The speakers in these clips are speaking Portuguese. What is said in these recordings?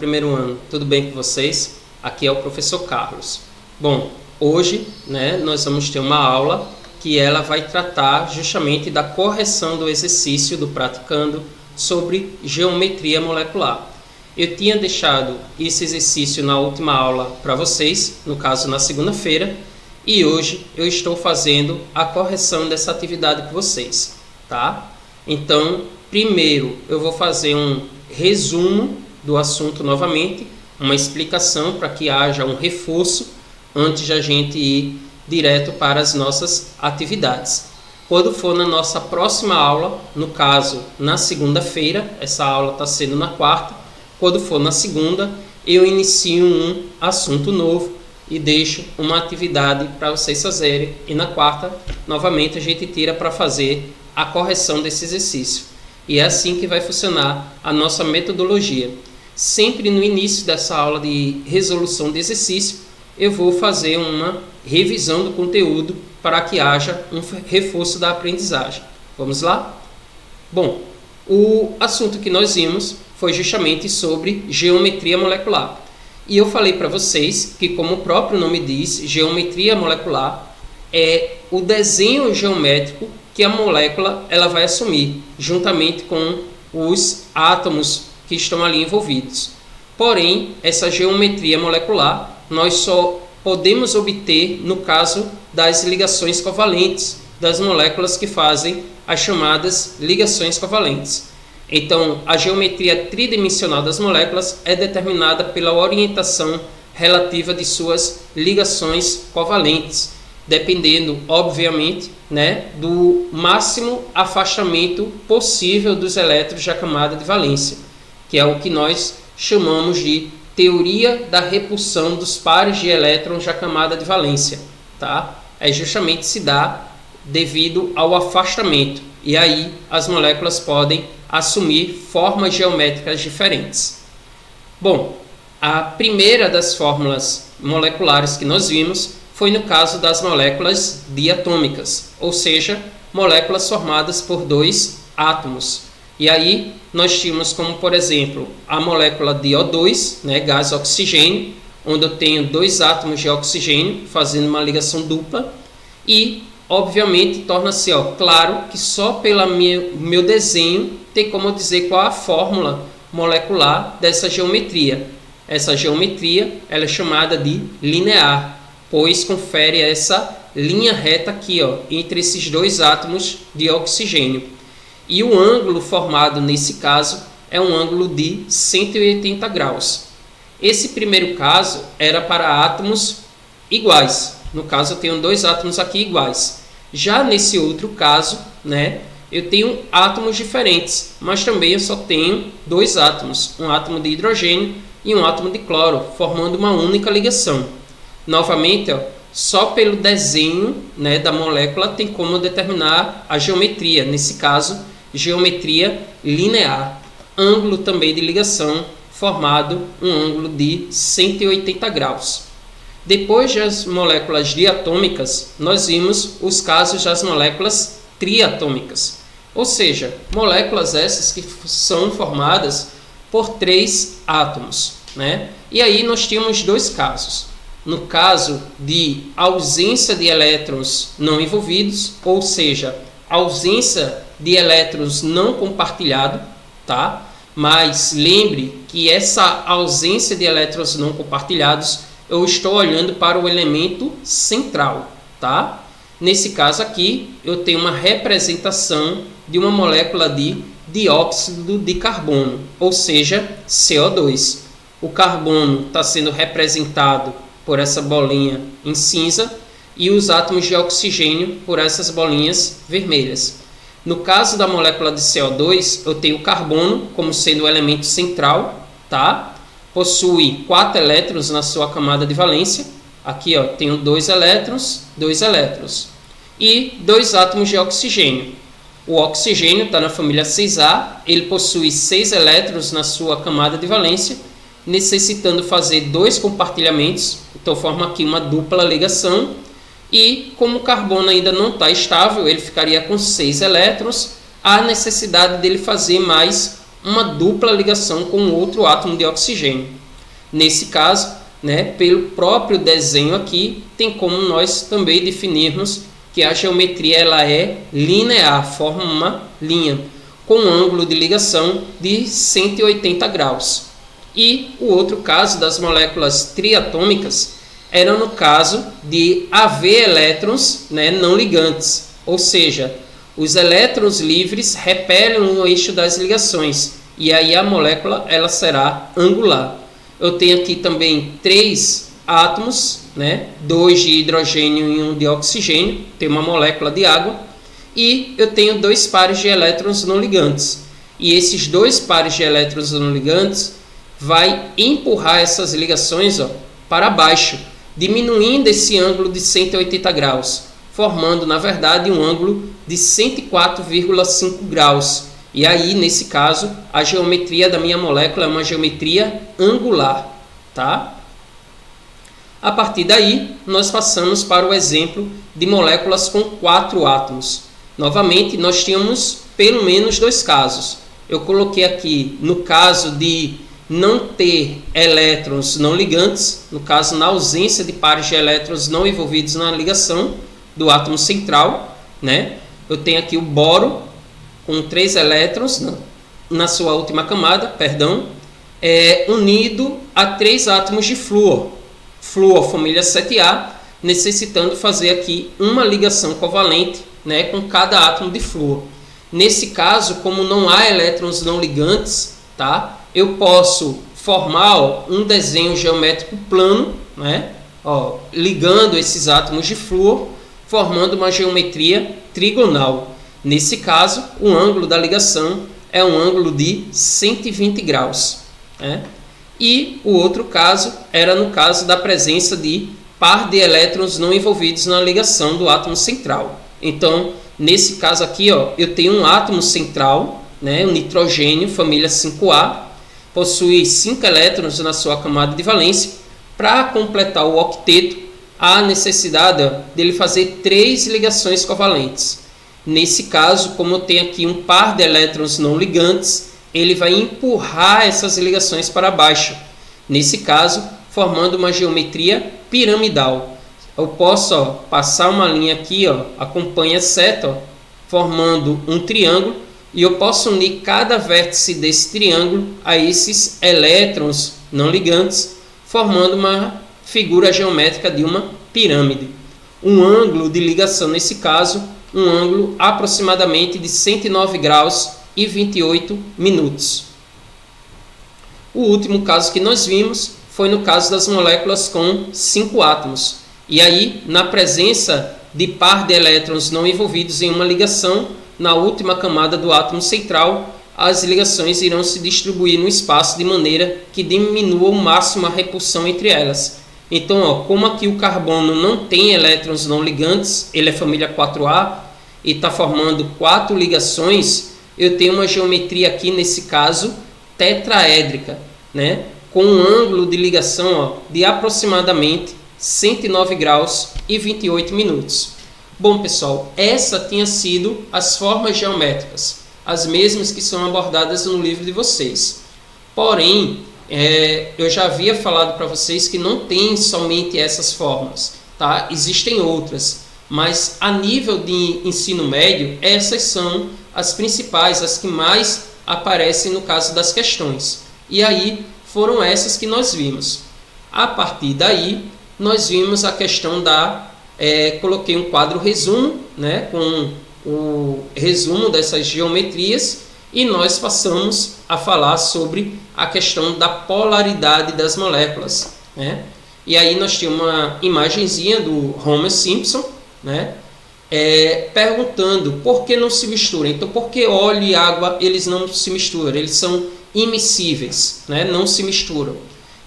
Primeiro ano, tudo bem com vocês? Aqui é o professor Carlos. Bom, hoje, nós vamos ter uma aula que ela vai tratar justamente da correção do exercício do praticando sobre geometria molecular. Eu tinha deixado esse exercício na última aula para vocês, no caso na segunda-feira, e hoje eu estou fazendo a correção dessa atividade com vocês, tá? Então, primeiro eu vou fazer um resumo do assunto novamente, uma explicação para que haja um reforço antes de a gente ir direto para as nossas atividades. Quando for na nossa próxima aula, no caso na segunda-feira, essa aula está sendo na quarta, quando for na segunda, eu inicio um assunto novo e deixo uma atividade para vocês fazerem, e na quarta, novamente, a gente tira para fazer a correção desse exercício. E é assim que vai funcionar a nossa metodologia. Sempre no início dessa aula de resolução de exercício, eu vou fazer uma revisão do conteúdo para que haja um reforço da aprendizagem. Vamos lá? Bom, o assunto que nós vimos foi justamente sobre geometria molecular. E eu falei para vocês que, como o próprio nome diz, geometria molecular é o desenho geométrico que a molécula ela vai assumir, juntamente com os átomos que estão ali envolvidos. Porém, essa geometria molecular nós só podemos obter no caso das ligações covalentes, das moléculas que fazem as chamadas ligações covalentes. Então, a geometria tridimensional das moléculas é determinada pela orientação relativa de suas ligações covalentes, dependendo, obviamente, do máximo afastamento possível dos elétrons da camada de valência, que é o que nós chamamos de teoria da repulsão dos pares de elétrons da camada de valência, tá? É justamente se dá devido ao afastamento, e aí as moléculas podem assumir formas geométricas diferentes. Bom, a primeira das fórmulas moleculares que nós vimos foi no caso das moléculas diatômicas, ou seja, moléculas formadas por dois átomos. E aí nós tínhamos como, por exemplo, a molécula de O2, gás oxigênio, onde eu tenho dois átomos de oxigênio fazendo uma ligação dupla, e obviamente torna-se claro que só pelo meu desenho tem como dizer qual a fórmula molecular dessa geometria. Essa geometria ela é chamada de linear, pois confere essa linha reta aqui entre esses dois átomos de oxigênio. E o ângulo formado nesse caso é um ângulo de 180 graus. Esse primeiro caso era para átomos iguais. No caso, eu tenho dois átomos aqui iguais. Já nesse outro caso, eu tenho átomos diferentes, mas também eu só tenho dois átomos, um átomo de hidrogênio e um átomo de cloro, formando uma única ligação. Novamente, só pelo desenho da molécula tem como determinar a geometria, nesse caso, geometria linear. Ângulo também de ligação, formado um ângulo de 180 graus. Depois das moléculas diatômicas, nós vimos os casos das moléculas triatômicas, ou seja, moléculas essas que são formadas por três átomos, E aí nós tínhamos dois casos. No caso de ausência de elétrons não envolvidos, ou seja, ausência de elétrons não compartilhados, tá? Mas lembre que essa ausência de elétrons não compartilhados, eu estou olhando para o elemento central, tá? Nesse caso aqui, eu tenho uma representação de uma molécula de dióxido de carbono, ou seja, CO2. O carbono está sendo representado por essa bolinha em cinza e os átomos de oxigênio por essas bolinhas vermelhas. No caso da molécula de CO2, eu tenho o carbono como sendo o elemento central, tá? Possui 4 elétrons na sua camada de valência. Aqui tenho 2 elétrons, e 2 átomos de oxigênio. O oxigênio está na família 6A, ele possui 6 elétrons na sua camada de valência, necessitando fazer 2 compartilhamentos, então forma aqui uma dupla ligação, e como o carbono ainda não está estável, ele ficaria com 6 elétrons, há necessidade dele fazer mais uma dupla ligação com outro átomo de oxigênio. Nesse caso, né, pelo próprio desenho aqui, tem como nós também definirmos que a geometria ela é linear, forma uma linha, com um ângulo de ligação de 180 graus. E o outro caso das moléculas triatômicas era no caso de haver elétrons, né, não ligantes, ou seja, os elétrons livres repelem o eixo das ligações, e aí a molécula ela será angular. Eu tenho aqui também 3 átomos, né, 2 de hidrogênio e 1 de oxigênio, tem uma molécula de água, e eu tenho 2 pares de elétrons não ligantes. E esses 2 pares de elétrons não ligantes vai empurrar essas ligações, ó, para baixo, diminuindo esse ângulo de 180 graus, formando, na verdade, um ângulo de 104,5 graus. E aí, nesse caso, a geometria da minha molécula é uma geometria angular, tá? A partir daí, nós passamos para o exemplo de moléculas com 4 átomos. Novamente, nós tínhamos pelo menos 2 casos. Eu coloquei aqui, no caso de não ter elétrons não ligantes, no caso, na ausência de pares de elétrons não envolvidos na ligação do átomo central, né? Eu tenho aqui o boro com 3 elétrons na sua última camada, unido a 3 átomos de flúor, família 7A, necessitando fazer aqui uma ligação covalente, né, com cada átomo de flúor. Nesse caso, como não há elétrons não ligantes, tá? Eu posso formar um desenho geométrico plano, né, ligando esses átomos de flúor, formando uma geometria trigonal. Nesse caso, o ângulo da ligação é um ângulo de 120 graus. Né? E o outro caso era no caso da presença de par de elétrons não envolvidos na ligação do átomo central. Então, nesse caso aqui, eu tenho um átomo central, né, o nitrogênio, família 5A, possui 5 elétrons na sua camada de valência. Para completar o octeto, há necessidade dele fazer 3 ligações covalentes. Nesse caso, como eu tenho aqui um par de elétrons não ligantes, ele vai empurrar essas ligações para baixo. Nesse caso, formando uma geometria piramidal. Eu posso passar uma linha aqui, acompanha a seta, formando um triângulo, e eu posso unir cada vértice desse triângulo a esses elétrons não ligantes, formando uma figura geométrica de uma pirâmide. Um ângulo de ligação, nesse caso, um ângulo aproximadamente de 109 graus e 28 minutos. O último caso que nós vimos foi no caso das moléculas com 5 átomos. E aí, na presença de par de elétrons não envolvidos em uma ligação, na última camada do átomo central, as ligações irão se distribuir no espaço de maneira que diminua ao máximo a repulsão entre elas. Então, como aqui o carbono não tem elétrons não ligantes, ele é família 4A e está formando 4 ligações, eu tenho uma geometria aqui, nesse caso, tetraédrica, né? Com um ângulo de ligação de aproximadamente 109 graus e 28 minutos. Bom, pessoal, essa tinha sido as formas geométricas, as mesmas que são abordadas no livro de vocês. Porém, eu já havia falado para vocês que não tem somente essas formas, tá? Existem outras, mas a nível de ensino médio, essas são as principais, as que mais aparecem no caso das questões. E aí foram essas que nós vimos. A partir daí, nós vimos a questão coloquei um quadro resumo, né, com o resumo dessas geometrias, e nós passamos a falar sobre a questão da polaridade das moléculas, né? E aí nós tínhamos uma imagenzinha do Homer Simpson, né, perguntando por que não se misturam. Então, por que óleo e água eles não se misturam? Eles são immiscíveis, né, não se misturam.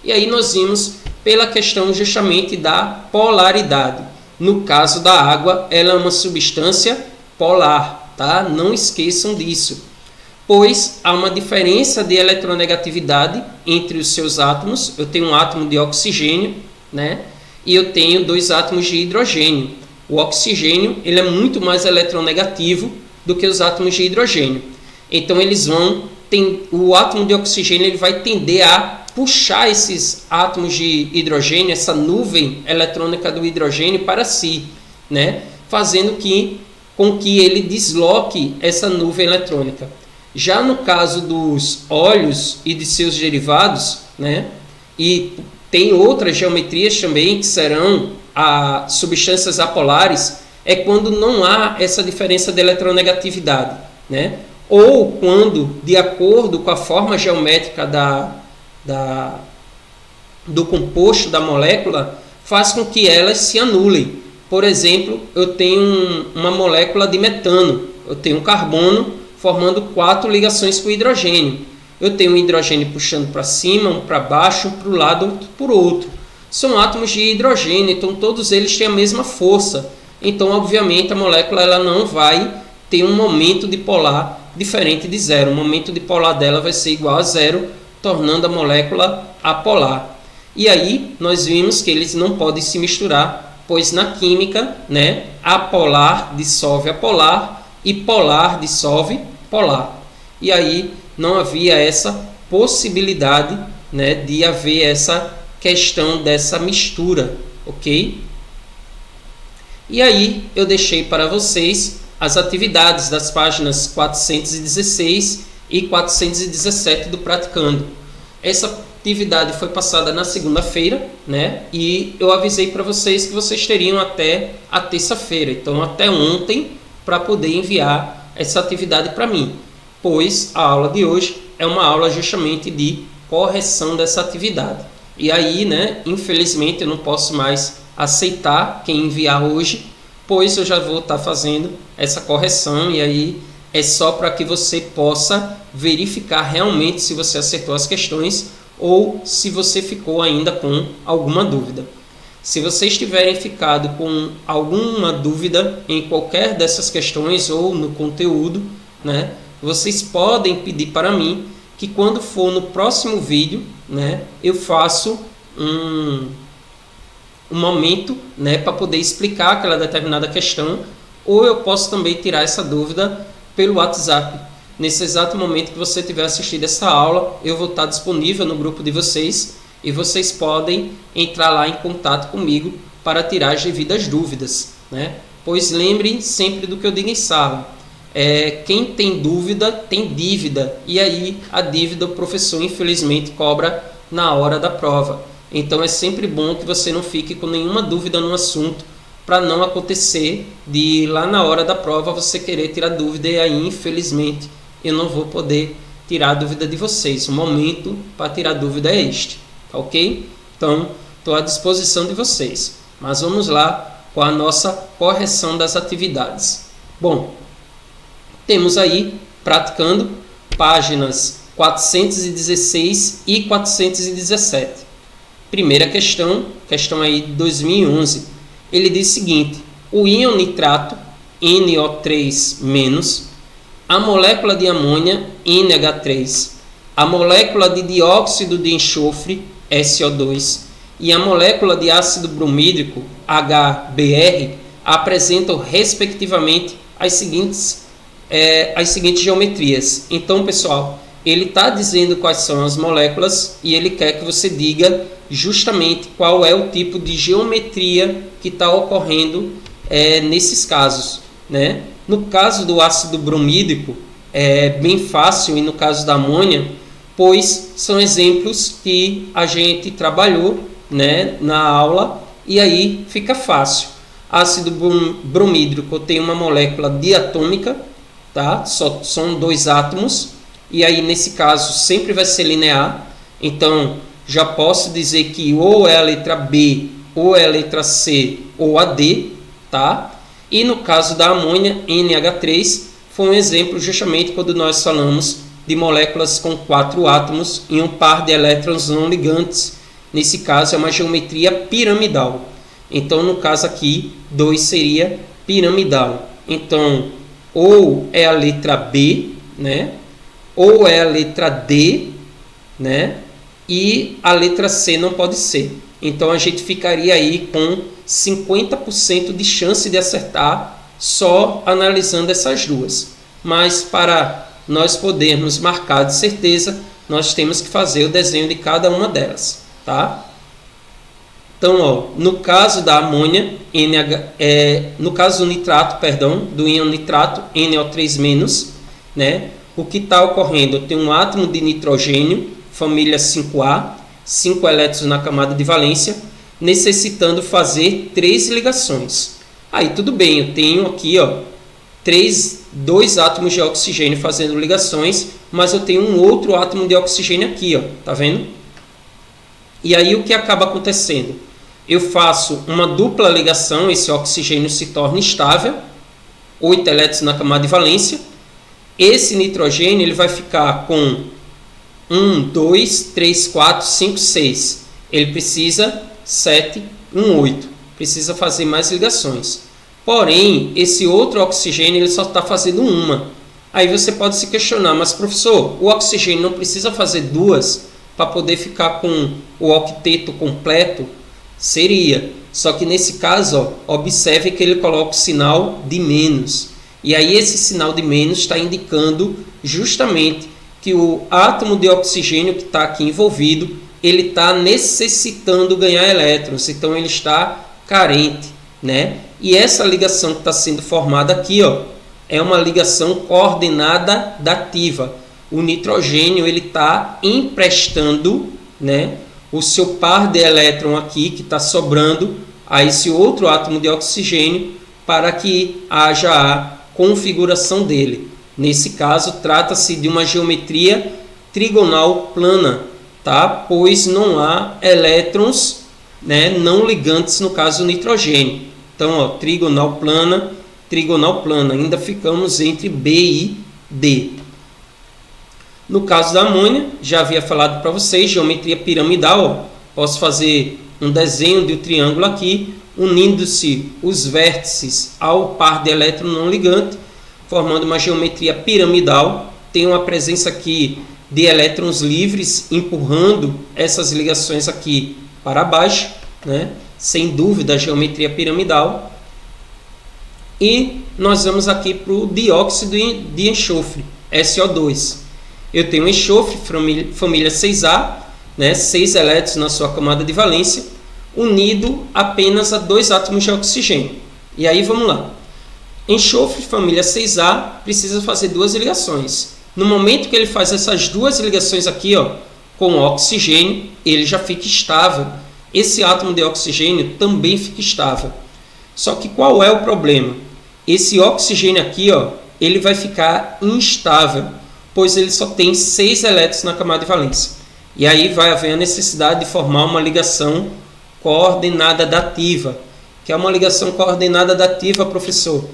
E aí nós vimos pela questão justamente da polaridade. No caso da água, ela é uma substância polar, tá? Não esqueçam disso, pois há uma diferença de eletronegatividade entre os seus átomos. Eu tenho um átomo de oxigênio, né? E eu tenho 2 átomos de hidrogênio. O oxigênio ele é muito mais eletronegativo do que os átomos de hidrogênio. Então eles vão o átomo de oxigênio ele vai tender a puxar esses átomos de hidrogênio, essa nuvem eletrônica do hidrogênio para si, né? Fazendo com que ele desloque essa nuvem eletrônica. Já no caso dos óleos e de seus derivados, né? E tem outras geometrias também que serão substâncias apolares, é quando não há essa diferença de eletronegatividade, né? Ou quando, de acordo com a forma geométrica do composto da molécula, faz com que elas se anulem. Por exemplo, eu tenho uma molécula de metano, eu tenho um carbono formando 4 ligações com hidrogênio. Eu tenho um hidrogênio puxando para cima, um para baixo, um para o lado, outro para o outro. São átomos de hidrogênio, então todos eles têm a mesma força. Então, obviamente, a molécula ela não vai ter um momento dipolar diferente de zero. O momento dipolar dela vai ser igual a zero, tornando a molécula apolar. E aí, nós vimos que eles não podem se misturar, pois na química, né, apolar dissolve apolar e polar dissolve polar. E aí, não havia essa possibilidade, né, de haver essa questão dessa mistura, ok? E aí eu deixei para vocês as atividades das páginas 416 e 417 do Praticando. Essa atividade foi passada na segunda-feira, né? E eu avisei para vocês que vocês teriam até a terça-feira, então até ontem, para poder enviar essa atividade para mim, pois a aula de hoje é uma aula justamente de correção dessa atividade. E aí, né, infelizmente eu não posso mais aceitar quem enviar hoje, pois eu já vou estar fazendo essa correção e aí é só para que você possa verificar realmente se você acertou as questões ou se você ficou ainda com alguma dúvida. Se vocês tiverem ficado com alguma dúvida em qualquer dessas questões ou no conteúdo, né, vocês podem pedir para mim que quando for no próximo vídeo, né, eu faço um momento, né, para poder explicar aquela determinada questão, ou eu posso também tirar essa dúvida pelo WhatsApp. Nesse exato momento que você tiver assistido essa aula, eu vou estar disponível no grupo de vocês e vocês podem entrar lá em contato comigo para tirar as devidas dúvidas, né? Pois lembrem sempre do que eu digo em sala. Quem tem dúvida tem dívida, e aí a dívida o professor infelizmente cobra na hora da prova. Então é sempre bom que você não fique com nenhuma dúvida no assunto, para não acontecer de lá na hora da prova você querer tirar dúvida e aí infelizmente eu não vou poder tirar a dúvida de vocês. O momento para tirar dúvida é este, ok? Então estou à disposição de vocês, mas vamos lá com a nossa correção das atividades. Bom, temos aí, praticando, páginas 416 e 417. Primeira questão aí de 2011. Ele diz o seguinte: o íon nitrato, NO3-, a molécula de amônia, NH3, a molécula de dióxido de enxofre, SO2, e a molécula de ácido bromídrico, HBr, apresentam respectivamente as seguintes geometrias. Então, pessoal, ele está dizendo quais são as moléculas e ele quer que você diga justamente qual é o tipo de geometria que está ocorrendo nesses casos, né? No caso do ácido bromídrico é bem fácil, e no caso da amônia, pois são exemplos que a gente trabalhou, né, na aula, e aí fica fácil. Ácido bromídrico tem uma molécula diatômica, tá? São 2 átomos, e aí nesse caso sempre vai ser linear. Então já posso dizer que ou é a letra B, ou é a letra C, ou a D, tá? E no caso da amônia, NH3, foi um exemplo justamente quando nós falamos de moléculas com 4 átomos e um par de elétrons não ligantes. Nesse caso é uma geometria piramidal. Então no caso aqui, 2 seria piramidal. Então ou é a letra B, né? Ou é a letra D, né? E a letra C não pode ser. Então a gente ficaria aí com 50% de chance de acertar só analisando essas duas. Mas para nós podermos marcar de certeza, nós temos que fazer o desenho de cada uma delas, tá? Então, ó, no caso da amônia, no caso do nitrato, do íon nitrato, NO3-, né? O que está ocorrendo? Eu tenho um átomo de nitrogênio, família 5A, 5 elétrons na camada de valência, necessitando fazer 3 ligações. Aí tudo bem, eu tenho aqui, ó, 2 átomos de oxigênio fazendo ligações, mas eu tenho um outro átomo de oxigênio aqui, ó, tá vendo? E aí o que acaba acontecendo? Eu faço uma dupla ligação, esse oxigênio se torna estável, 8 elétrons na camada de valência. Esse nitrogênio ele vai ficar com 1, 2, 3, 4, 5, 6. Ele precisa 7, 1, 8. Precisa fazer mais ligações. Porém, esse outro oxigênio ele só está fazendo uma. Aí você pode se questionar, mas professor, o oxigênio não precisa fazer 2 para poder ficar com o octeto completo? Seria. Só que nesse caso, ó, observe que ele coloca o sinal de menos. E aí esse sinal de menos está indicando justamente que o átomo de oxigênio que está aqui envolvido, ele está necessitando ganhar elétrons. Então ele está carente, né? E essa ligação que está sendo formada aqui, ó, é uma ligação coordenada dativa. O nitrogênio ele está emprestando, né, o seu par de elétron aqui que está sobrando a esse outro átomo de oxigênio para que haja a configuração dele. Nesse caso, trata-se de uma geometria trigonal plana, tá? Pois não há elétrons, né, não ligantes no caso do nitrogênio. Então, ó, trigonal plana, ainda ficamos entre B e D. No caso da amônia, já havia falado para vocês, geometria piramidal, ó, posso fazer um desenho de um triângulo aqui, unindo-se os vértices ao par de elétron não ligante, formando uma geometria piramidal. Tem uma presença aqui de elétrons livres, empurrando essas ligações aqui para baixo, né? Sem dúvida, a geometria piramidal. E nós vamos aqui para o dióxido de enxofre, SO2. Eu tenho enxofre, família 6A, né? 6 elétrons na sua camada de valência, unido apenas a 2 átomos de oxigênio. E aí vamos lá. Enxofre, família 6A, precisa fazer 2 ligações. No momento que ele faz essas 2 ligações aqui, ó, com o oxigênio, ele já fica estável. Esse átomo de oxigênio também fica estável. Só que qual é o problema? Esse oxigênio aqui, ó, ele vai ficar instável, pois ele só tem 6 elétrons na camada de valência. E aí vai haver a necessidade de formar uma ligação coordenada dativa. Que é uma ligação coordenada dativa, professor?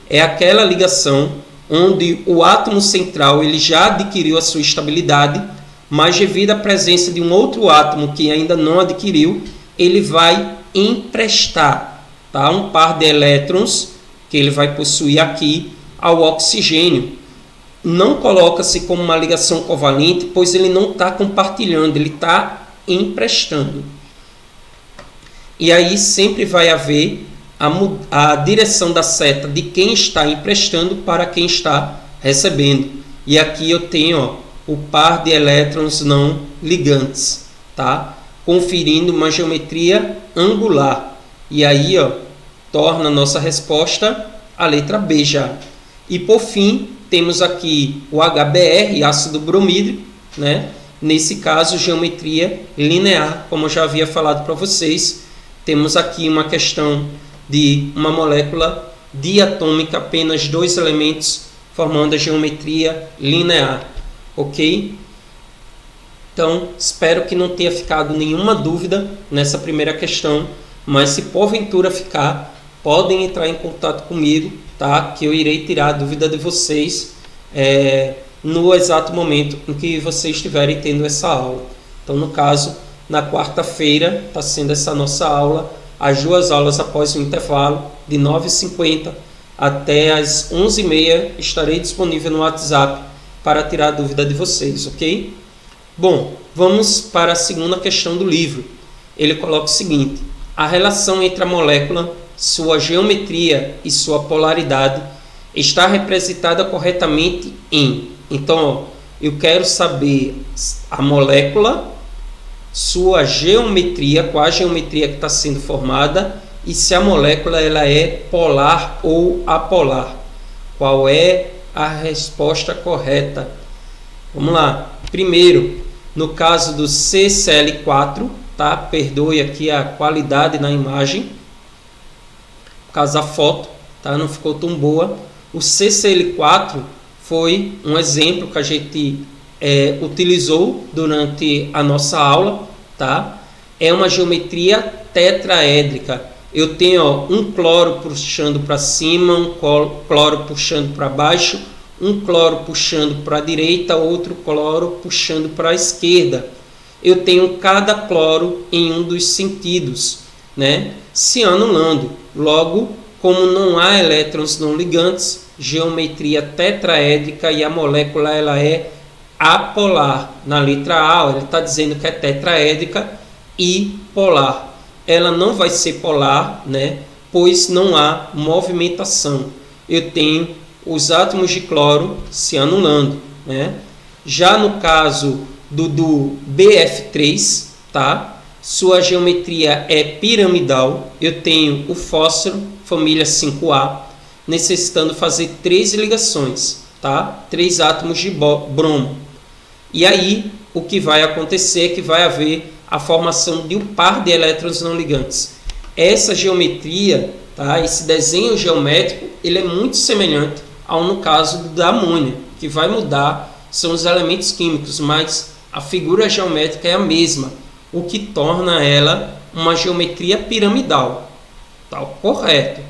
É aquela ligação onde o átomo central ele já adquiriu a sua estabilidade, mas devido à presença de um outro átomo que ainda não adquiriu, ele vai emprestar, tá, um par de elétrons que ele vai possuir aqui ao oxigênio. Não coloca-se como uma ligação covalente, pois ele não está compartilhando, ele está emprestando. E aí sempre vai haver a direção da seta de quem está emprestando para quem está recebendo. E aqui eu tenho, ó, o par de elétrons não ligantes, tá? Conferindo uma geometria angular. E aí, ó, torna a nossa resposta a letra B já. E por fim, temos aqui o HBr, ácido bromídrico, né? Nesse caso, geometria linear, como eu já havia falado para vocês. Temos aqui uma questão de uma molécula diatômica, apenas 2 elementos, formando a geometria linear, ok? Então, espero que não tenha ficado nenhuma dúvida nessa primeira questão, mas se porventura ficar, podem entrar em contato comigo, tá? Que eu irei tirar a dúvida de vocês no exato momento em que vocês estiverem tendo essa aula. Então, no caso, na quarta-feira está sendo essa nossa aula, as 2 aulas após o intervalo, de 9h50 até as 11h30, estarei disponível no WhatsApp para tirar a dúvida de vocês, ok? Bom, vamos para a segunda questão do livro. Ele coloca o seguinte: a relação entre a molécula, sua geometria e sua polaridade está representada corretamente em Então, ó, eu quero saber a molécula, sua geometria, qual a geometria que está sendo formada e se a molécula ela é polar ou apolar. Qual é a resposta correta? Vamos lá. Primeiro, no caso do CCl4, tá? Perdoe aqui a qualidade na imagem, por causa da foto, tá? Não ficou tão boa. O CCl4 foi um exemplo que a gente utilizou durante a nossa aula, tá? É uma geometria tetraédrica. Eu tenho, ó, um cloro puxando para cima, um cloro puxando para baixo, um cloro puxando para a direita, outro cloro puxando para a esquerda. Eu tenho cada cloro em um dos sentidos, né? Se anulando. Logo, como não há elétrons não ligantes, geometria tetraédrica e a molécula ela é apolar. Na letra A, ele está dizendo que é tetraédrica e polar. Ela não vai ser polar, né? Pois não há movimentação. Eu tenho os átomos de cloro se anulando, né? Já no caso do BF3, tá? Sua geometria é piramidal. Eu tenho o fósforo, família 5A, necessitando fazer 3 ligações, tá? 3 átomos de bromo. E aí, o que vai acontecer é que vai haver a formação de um par de elétrons não ligantes. Essa geometria, tá? Esse desenho geométrico, ele é muito semelhante ao no caso da amônia. O que vai mudar são os elementos químicos, mas a figura geométrica é a mesma, o que torna ela uma geometria piramidal. Tá correto.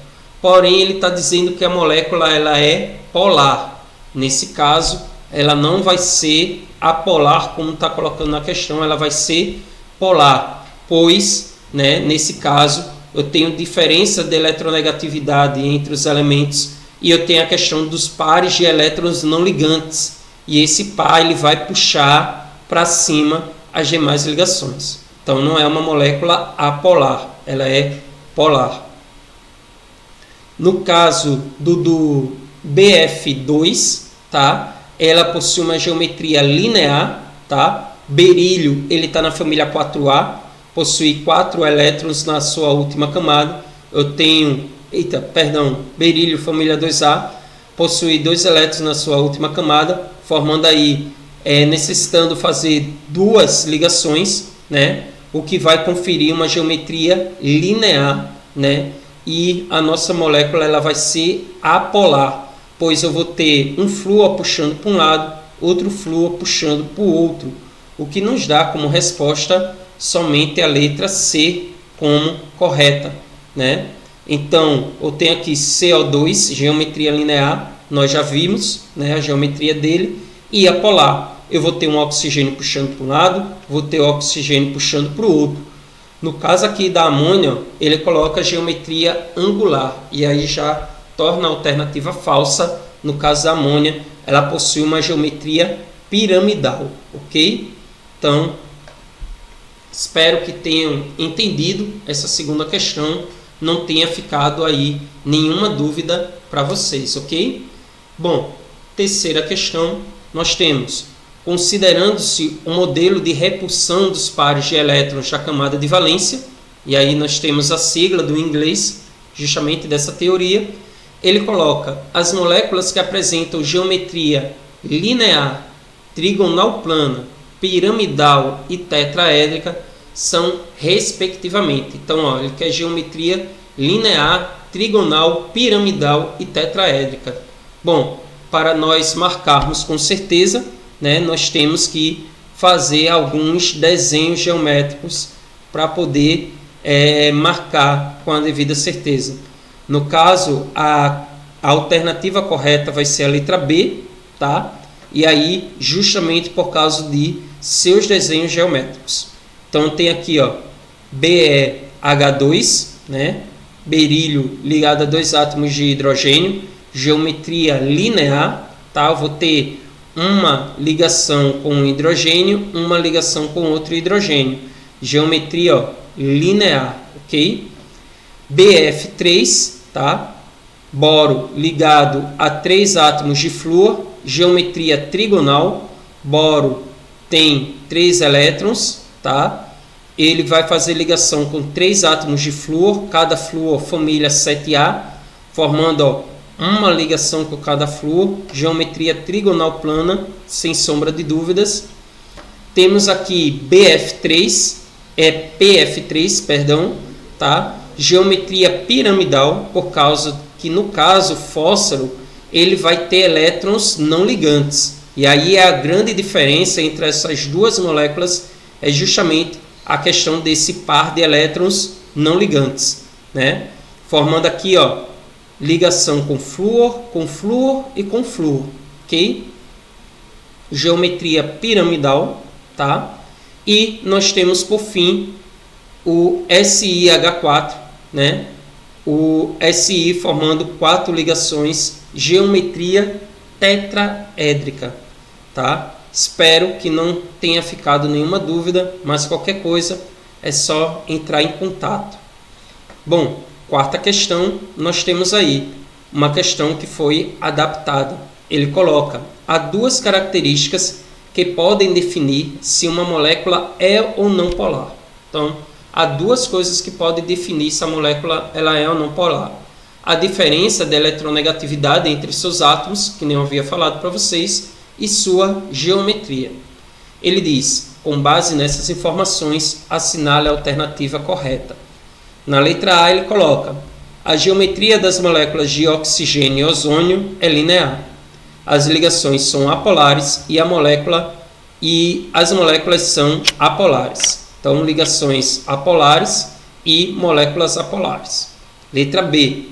Porém, ele está dizendo que a molécula ela é polar. Nesse caso, ela não vai ser apolar, como está colocando na questão, ela vai ser polar, pois, né, nesse caso, eu tenho diferença de eletronegatividade entre os elementos e eu tenho a questão dos pares de elétrons não ligantes. E esse par ele vai puxar para cima as demais ligações. Então, não é uma molécula apolar, ela é polar. No caso do BF2, tá? Ela possui uma geometria linear, tá? Berílio, ele está na família 4A, possui 4 elétrons na sua última camada. Eu tenho, berílio, família 2A, possui 2 elétrons na sua última camada, formando aí, necessitando fazer 2 ligações, né? O que vai conferir uma geometria linear, né? E a nossa molécula ela vai ser apolar, pois eu vou ter um flúor puxando para um lado, outro flúor puxando para o outro, o que nos dá como resposta somente a letra C como correta, né? Então, eu tenho aqui CO2, geometria linear, nós já vimos, né, a geometria dele, e apolar. Eu vou ter um oxigênio puxando para um lado, vou ter oxigênio puxando para o outro. No caso aqui da amônia, ele coloca geometria angular, e aí já torna a alternativa falsa. No caso da amônia, ela possui uma geometria piramidal, ok? Então, espero que tenham entendido essa segunda questão, não tenha ficado aí nenhuma dúvida para vocês, ok? Bom, terceira questão, nós temos, considerando-se o modelo de repulsão dos pares de elétrons da camada de valência, e aí nós temos a sigla do inglês, justamente dessa teoria, ele coloca as moléculas que apresentam geometria linear, trigonal plana, piramidal e tetraédrica são respectivamente. Então, ó, ele quer geometria linear, trigonal, piramidal e tetraédrica. Bom, para nós marcarmos com certeza, né, nós temos que fazer alguns desenhos geométricos para poder marcar com a devida certeza. No caso, a alternativa correta vai ser a letra B, tá? E aí, justamente por causa de seus desenhos geométricos. Então, tem aqui, ó, BeH2, né? Berílio ligado a 2 átomos de hidrogênio, geometria linear, tá? Eu vou ter uma ligação com um hidrogênio, uma ligação com outro hidrogênio. Geometria, ó, linear, ok? BF3, tá? Boro ligado a 3 átomos de flúor, geometria trigonal. Boro tem 3 elétrons, tá? Ele vai fazer ligação com 3 átomos de flúor, cada flúor família 7A, formando uma ligação com cada flúor, geometria trigonal plana, sem sombra de dúvidas. Temos aqui PF3, perdão, tá? Geometria piramidal, por causa que no caso fósforo ele vai ter elétrons não ligantes. E aí a grande diferença entre essas duas moléculas é justamente a questão desse par de elétrons não ligantes, né? Formando aqui, ó, ligação com flúor e com flúor, ok? Geometria piramidal, tá? E nós temos por fim o SiH4, né? O Si formando 4 ligações, geometria tetraédrica, tá? Espero que não tenha ficado nenhuma dúvida, mas qualquer coisa é só entrar em contato. Bom, quarta questão, nós temos aí uma questão que foi adaptada. Ele coloca: há 2 características que podem definir se uma molécula é ou não polar. Então, há 2 coisas que podem definir se a molécula ela é ou não polar. A diferença da eletronegatividade entre seus átomos, que nem eu havia falado para vocês, e sua geometria. Ele diz: com base nessas informações, assinale a alternativa correta. Na letra A ele coloca: a geometria das moléculas de oxigênio e ozônio é linear. As ligações são apolares e as moléculas são apolares. Então, ligações apolares e moléculas apolares. Letra B.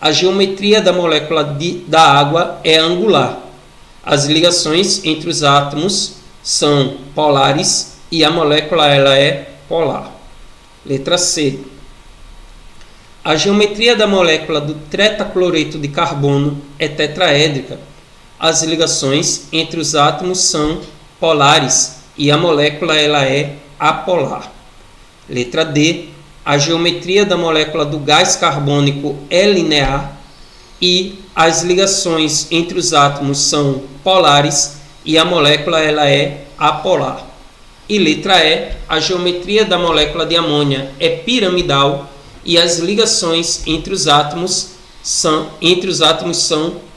A geometria da molécula da água é angular. As ligações entre os átomos são polares e a molécula ela é polar. Letra C. A geometria da molécula do tetacloreto de carbono é tetraédrica. As ligações entre os átomos são polares e a molécula ela é apolar. Letra D. A geometria da molécula do gás carbônico é linear e as ligações entre os átomos são polares e a molécula ela é apolar. E letra E. A geometria da molécula de amônia é piramidal e as ligações entre os átomos são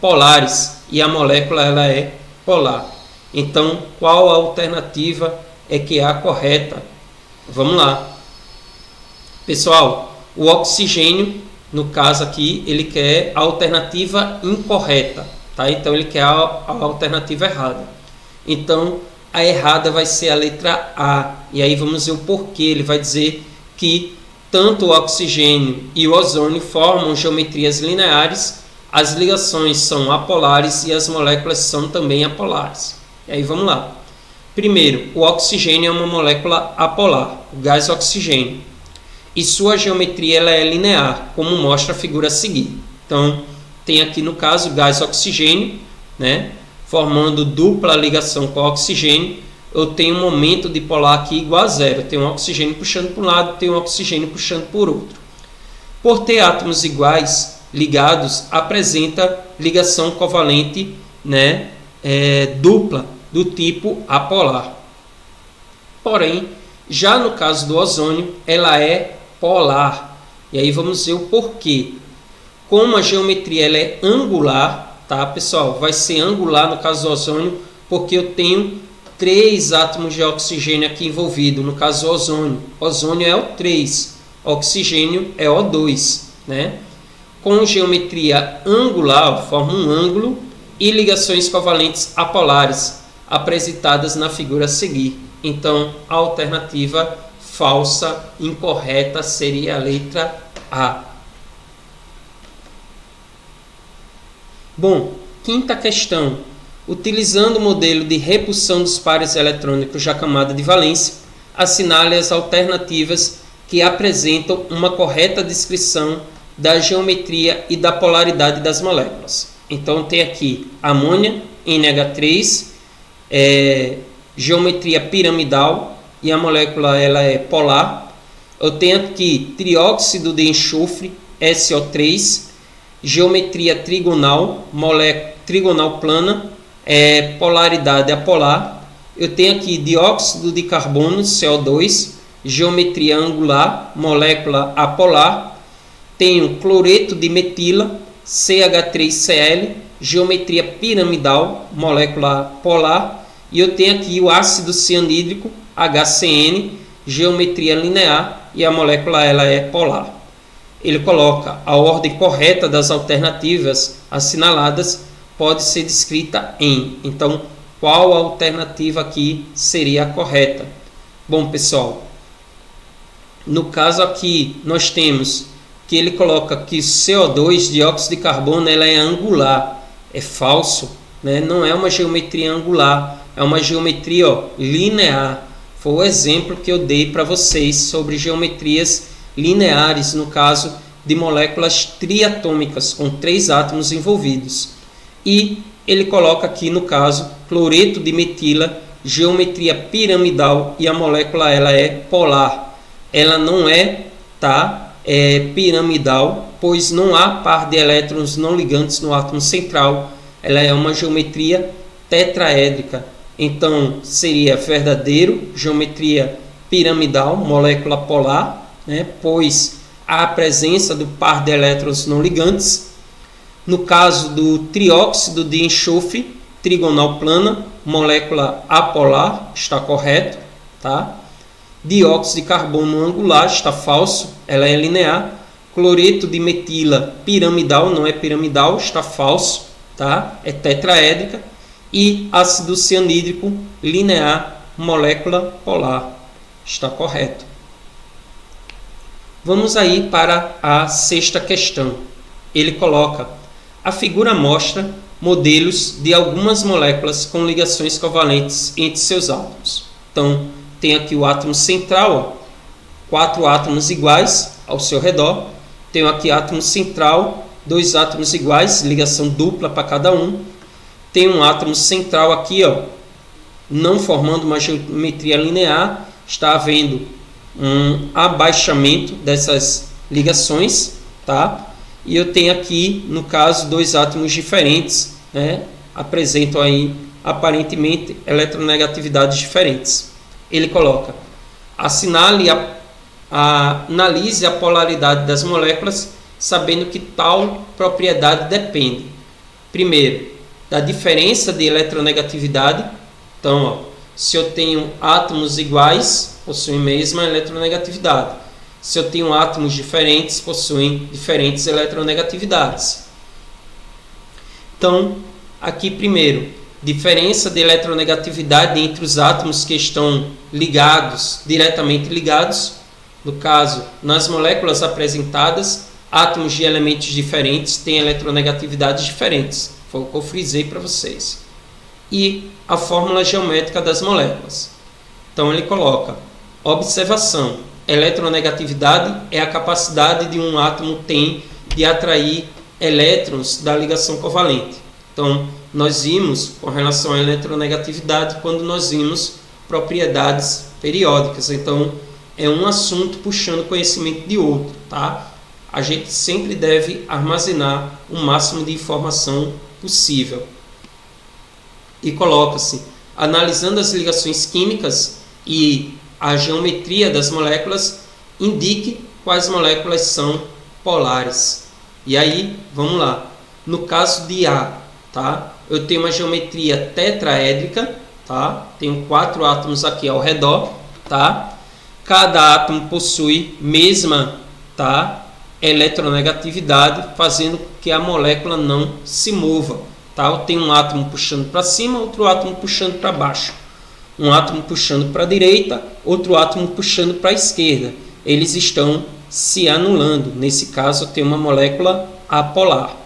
polares e a molécula ela é polar. Então, qual a alternativa é que é a correta? Vamos lá. Pessoal, o oxigênio, no caso aqui, ele quer a alternativa incorreta, tá? Então, ele quer a alternativa errada. Então, a errada vai ser a letra A. E aí vamos ver o porquê. Ele vai dizer que tanto o oxigênio e o ozônio formam geometrias lineares, as ligações são apolares e as moléculas são também apolares. E aí vamos lá. Primeiro, o oxigênio é uma molécula apolar, o gás oxigênio. E sua geometria ela é linear, como mostra a figura a seguir. Então, tem aqui no caso gás oxigênio, né, formando dupla ligação com o oxigênio. Eu tenho um momento dipolar aqui igual a zero. Eu tenho um oxigênio puxando para um lado, tenho um oxigênio puxando por outro. Por ter átomos iguais ligados, apresenta ligação covalente, né, dupla, do tipo apolar. Porém, já no caso do ozônio, ela é polar. E aí vamos ver o porquê. Como a geometria ela é angular, tá, pessoal? Vai ser angular no caso do ozônio, porque eu tenho 3 átomos de oxigênio aqui envolvido, no caso do ozônio. Ozônio é O3, oxigênio é O2, né? Com geometria angular, forma um ângulo e ligações covalentes apolares, apresentadas na figura a seguir. Então, a alternativa falsa, incorreta, seria a letra A. Bom, quinta questão. Utilizando o modelo de repulsão dos pares eletrônicos da camada de valência, assinale as alternativas que apresentam uma correta descrição da geometria e da polaridade das moléculas. Então, tem aqui amônia, NH3, geometria piramidal e a molécula ela é polar. Eu tenho aqui trióxido de enxofre, SO3, geometria trigonal, molécula trigonal plana, polaridade apolar. Eu tenho aqui dióxido de carbono, CO2, geometria angular, molécula apolar. Tenho cloreto de metila, CH3Cl, geometria piramidal, molécula polar. E eu tenho aqui o ácido cianídrico, HCN, geometria linear, e a molécula ela é polar. Ele coloca a ordem correta das alternativas assinaladas pode ser descrita em. Então, qual alternativa aqui seria a correta? Bom, pessoal, no caso aqui nós temos que ele coloca que CO2, dióxido de carbono, ela é angular. É falso, né? Não é uma geometria angular, é uma geometria linear. Foi o exemplo que eu dei para vocês sobre geometrias lineares, no caso de moléculas triatômicas, com 3 átomos envolvidos. E ele coloca aqui, no caso, cloreto de metila, geometria piramidal, e a molécula ela é polar. Ela não é, piramidal, pois não há par de elétrons não ligantes no átomo central. Ela é uma geometria tetraédrica. Então, seria verdadeiro, geometria piramidal, molécula polar, né? Pois há a presença do par de elétrons não ligantes. No caso do trióxido de enxofre, trigonal plana, molécula apolar, está correto, tá? Dióxido de carbono angular, está falso, ela é linear. Cloreto de metila piramidal, não é piramidal, está falso, tá? É tetraédrica. E ácido cianídrico linear, molécula polar, está correto. Vamos aí para a 6ª questão. Ele coloca: a figura mostra modelos de algumas moléculas com ligações covalentes entre seus átomos. Então, tem aqui o átomo central, 4 átomos iguais ao seu redor. Tenho aqui átomo central, 2 átomos iguais, ligação dupla para cada um. Tem um átomo central aqui, não formando uma geometria linear, está havendo um abaixamento dessas ligações, tá? E eu tenho aqui, no caso, 2 átomos diferentes, né? Apresentam aí aparentemente eletronegatividades diferentes. Ele coloca: analise a polaridade das moléculas, sabendo que tal propriedade depende, primeiro, da diferença de eletronegatividade. Então, se eu tenho átomos iguais, possuem a mesma eletronegatividade. Se eu tenho átomos diferentes, possuem diferentes eletronegatividades. Então, aqui primeiro, diferença de eletronegatividade entre os átomos que estão ligados, diretamente ligados. No caso, nas moléculas apresentadas, átomos de elementos diferentes têm eletronegatividades diferentes. Foi o que eu frisei para vocês. E a fórmula geométrica das moléculas. Então ele coloca: observação, eletronegatividade é a capacidade de um átomo tem de atrair elétrons da ligação covalente. Então nós vimos com relação à eletronegatividade quando nós vimos propriedades periódicas. Então é um assunto puxando conhecimento de outro, tá? A gente sempre deve armazenar o máximo de informação possível. E coloca-se: analisando as ligações químicas e a geometria das moléculas, indique quais moléculas são polares. E aí, vamos lá. No caso de A, tá? Eu tenho uma geometria tetraédrica, tá? Tenho 4 átomos aqui ao redor, tá? Cada átomo possui mesma, tá, eletronegatividade, fazendo que a molécula não se mova, tá? Eu tenho um átomo puxando para cima, outro átomo puxando para baixo, um átomo puxando para a direita, outro átomo puxando para a esquerda. Eles estão se anulando. Nesse caso, eu tenho uma molécula apolar.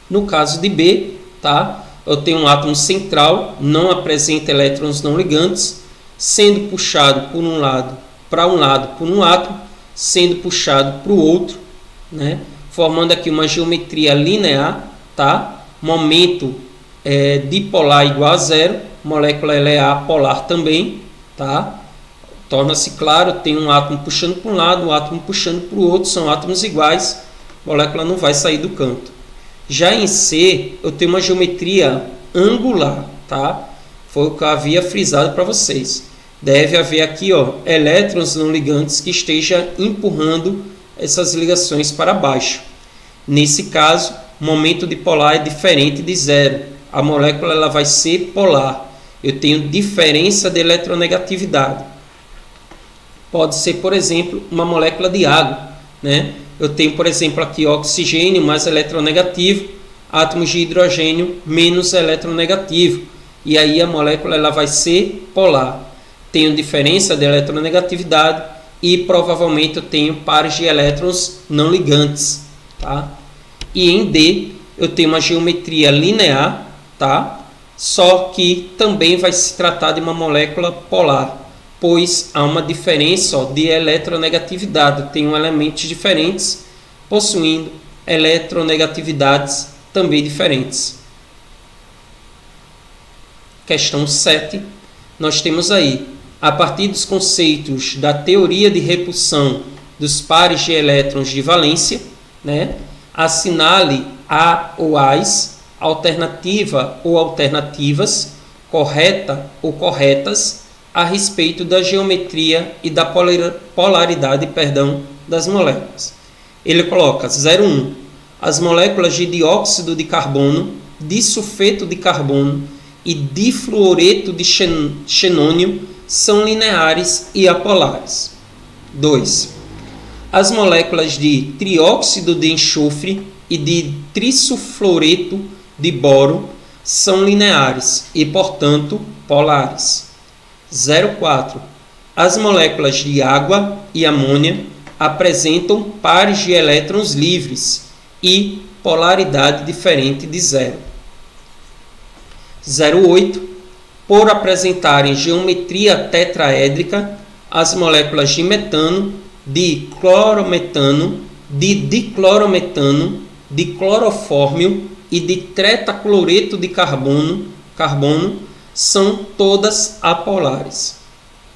No caso de B, tá? Eu tenho um átomo central, não apresenta elétrons não ligantes, sendo puxado por um lado por um átomo, sendo puxado para o outro, né? Formando aqui uma geometria linear, tá? Momento dipolar igual a 0, molécula ela é apolar também, tá? Torna-se claro, tem um átomo puxando para um lado, um átomo puxando para o outro, são átomos iguais, a molécula não vai sair do canto. Já em C, eu tenho uma geometria angular, tá? Foi o que eu havia frisado para vocês. Deve haver aqui, ó, elétrons não ligantes que esteja empurrando essas ligações para baixo. Nesse caso, o momento dipolar é diferente de zero. A molécula ela vai ser polar. Eu tenho diferença de eletronegatividade. Pode ser, por exemplo, uma molécula de água, né? Eu tenho, por exemplo, aqui oxigênio mais eletronegativo, átomos de hidrogênio menos eletronegativo. E aí a molécula ela vai ser polar. Tenho diferença de eletronegatividade e provavelmente eu tenho pares de elétrons não ligantes, tá? E em D eu tenho uma geometria linear, tá? Só que também vai se tratar de uma molécula polar, pois há uma diferença, ó, de eletronegatividade. Eu tenho elementos diferentes possuindo eletronegatividades também diferentes. Questão 7, nós temos aí, a partir dos conceitos da teoria de repulsão dos pares de elétrons de valência, né, assinale a ou as, alternativa ou alternativas, correta ou corretas, a respeito da geometria e da polaridade, das moléculas. Ele coloca 0,1. As moléculas de dióxido de carbono, disulfeto de carbono e difluoreto de xenônio são lineares e apolares. 2. As moléculas de trióxido de enxofre e de trisulfureto de boro são lineares e, portanto, polares. 0,4. As moléculas de água e amônia apresentam pares de elétrons livres e polaridade diferente de zero. 0,8. Por apresentarem geometria tetraédrica, as moléculas de metano, de clorometano, de diclorometano, de clorofórmio e de tetracloreto de carbono são todas apolares.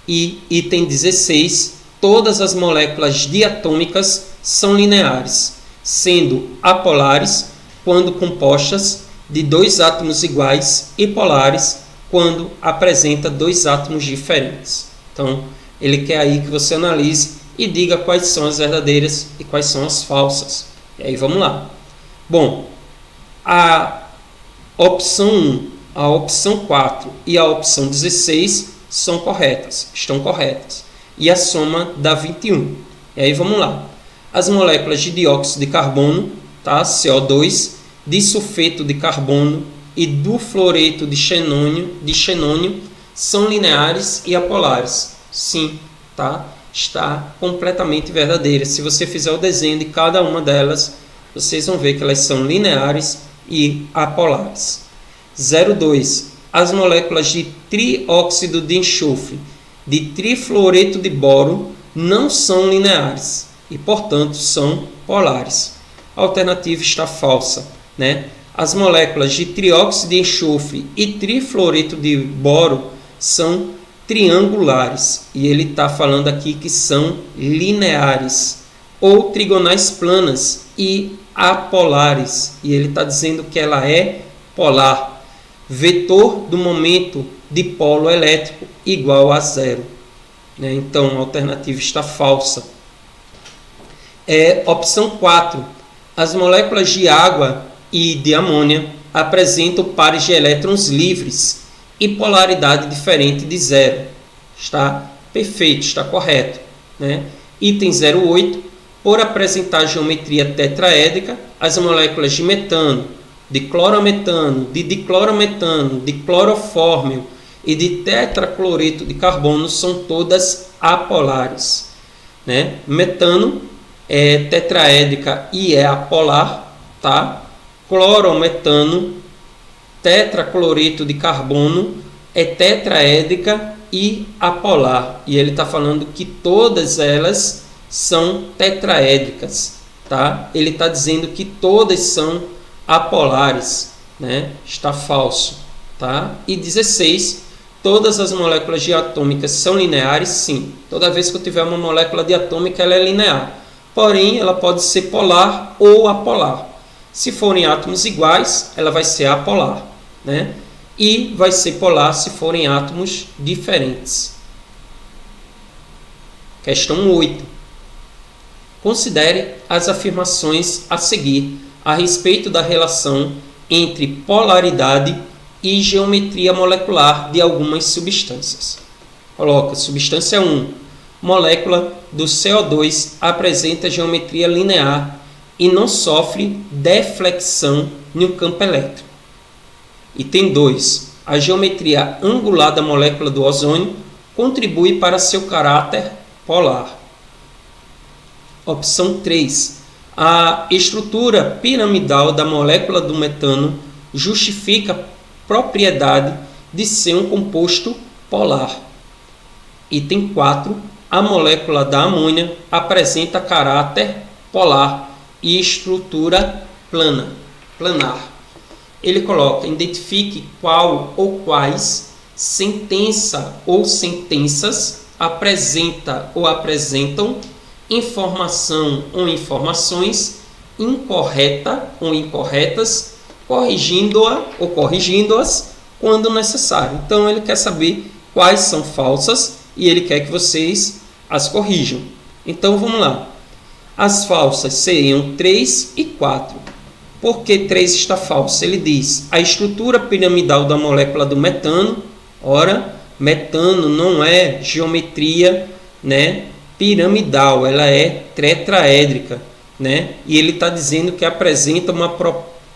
E item 16, todas as moléculas diatômicas são lineares, sendo apolares quando compostas de dois átomos iguais e polares quando apresenta dois átomos diferentes. Então, ele quer aí que você analise e diga quais são as verdadeiras e quais são as falsas. E aí vamos lá. Bom, a opção 1, a opção 4 e a opção 16 são corretas, estão corretas. E a soma dá 21. E aí vamos lá. As moléculas de dióxido de carbono, tá? CO2, disulfeto de carbono e do fluoreto de xenônio são lineares e apolares. Sim, tá? Está completamente verdadeira. Se você fizer o desenho de cada uma delas, vocês vão ver que elas são lineares e apolares. 0,2. As moléculas de trióxido de enxofre, de trifluoreto de boro, não são lineares e, portanto, são polares. A alternativa está falsa, né? As moléculas de trióxido de enxofre e trifluoreto de boro são triangulares e ele está falando aqui que são lineares ou trigonais planas e apolares, e ele está dizendo que ela é polar, vetor do momento de polo elétrico igual a zero, né? Então a alternativa está falsa. Opção 4, as moléculas de água e de amônia apresentam pares de elétrons livres e polaridade diferente de zero. Está perfeito, está correto, né? Item 08. Por apresentar geometria tetraédrica, as moléculas de metano, de clorometano, de diclorometano, de clorofórmio e de tetracloreto de carbono são todas apolares, né? Metano é tetraédrica e é apolar, tá? Clorometano, tetracloreto de carbono, é tetraédrica e apolar. E ele está falando que todas elas são tetraédricas, tá? Ele está dizendo que todas são apolares, né? Está falso, tá? E 16, todas as moléculas diatômicas são lineares? Sim. Toda vez que eu tiver uma molécula diatômica, ela é linear. Porém, ela pode ser polar ou apolar. Se forem átomos iguais, ela vai ser apolar, né? e vai ser polar se forem átomos diferentes. Questão 8. Considere as afirmações a seguir a respeito da relação entre polaridade e geometria molecular de algumas substâncias. Coloca substância 1. Molécula do CO2 apresenta geometria linear e não sofre deflexão no campo elétrico. Item 2. A geometria angular da molécula do ozônio contribui para seu caráter polar. Opção 3. A estrutura piramidal da molécula do metano justifica a propriedade de ser um composto polar. Item 4. A molécula da amônia apresenta caráter polar e estrutura planar. Ele coloca: identifique qual ou quais sentença ou sentenças apresenta ou apresentam informação ou informações incorreta ou incorretas, corrigindo-a ou corrigindo-as quando necessário. Então ele quer saber quais são falsas e ele quer que vocês as corrijam. Então vamos lá. As falsas seriam 3 e 4. Por que 3 está falsa? Ele diz: a estrutura piramidal da molécula do metano. Ora, metano não é geometria, piramidal, ela é tetraédrica, E ele está dizendo que apresenta uma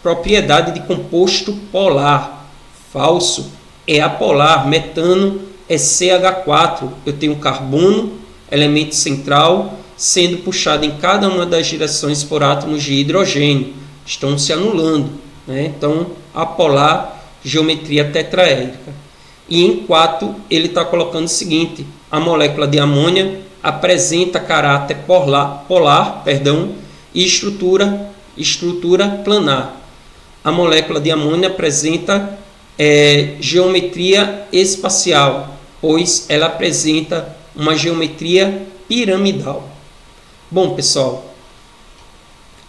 propriedade de composto polar. Falso. É apolar. Metano é CH4. Eu tenho carbono, elemento central, sendo puxado em cada uma das direções por átomos de hidrogênio. Estão se anulando. Então, apolar, geometria tetraédrica. E em 4, ele está colocando o seguinte: a molécula de amônia apresenta caráter polar e estrutura planar. A molécula de amônia apresenta geometria espacial, pois ela apresenta uma geometria piramidal. Bom, pessoal,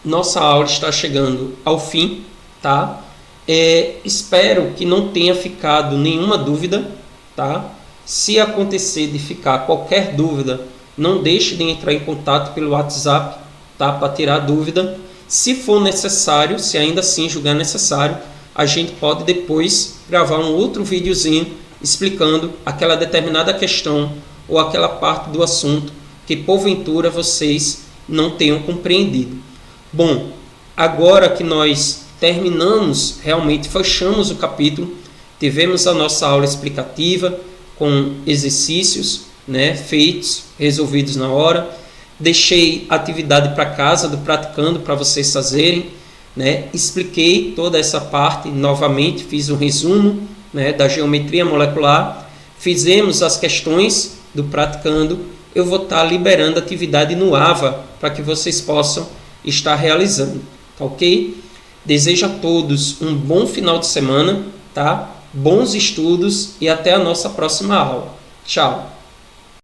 nossa aula está chegando ao fim, tá? Espero que não tenha ficado nenhuma dúvida, tá? Se acontecer de ficar qualquer dúvida, não deixe de entrar em contato pelo WhatsApp, tá? Para tirar dúvida. Se for necessário, se ainda assim julgar necessário, a gente pode depois gravar um outro videozinho explicando aquela determinada questão ou aquela parte do assunto que porventura vocês não tenham compreendido. Bom, agora que nós terminamos, realmente fechamos o capítulo, tivemos a nossa aula explicativa com exercícios, feitos, resolvidos na hora. Deixei atividade para casa do praticando para vocês fazerem, expliquei toda essa parte novamente, fiz um resumo, da geometria molecular, fizemos as questões do praticando. Eu vou estar liberando atividade no AVA para que vocês possam estar realizando, tá ok? Desejo a todos um bom final de semana, tá? Bons estudos e até a nossa próxima aula. Tchau!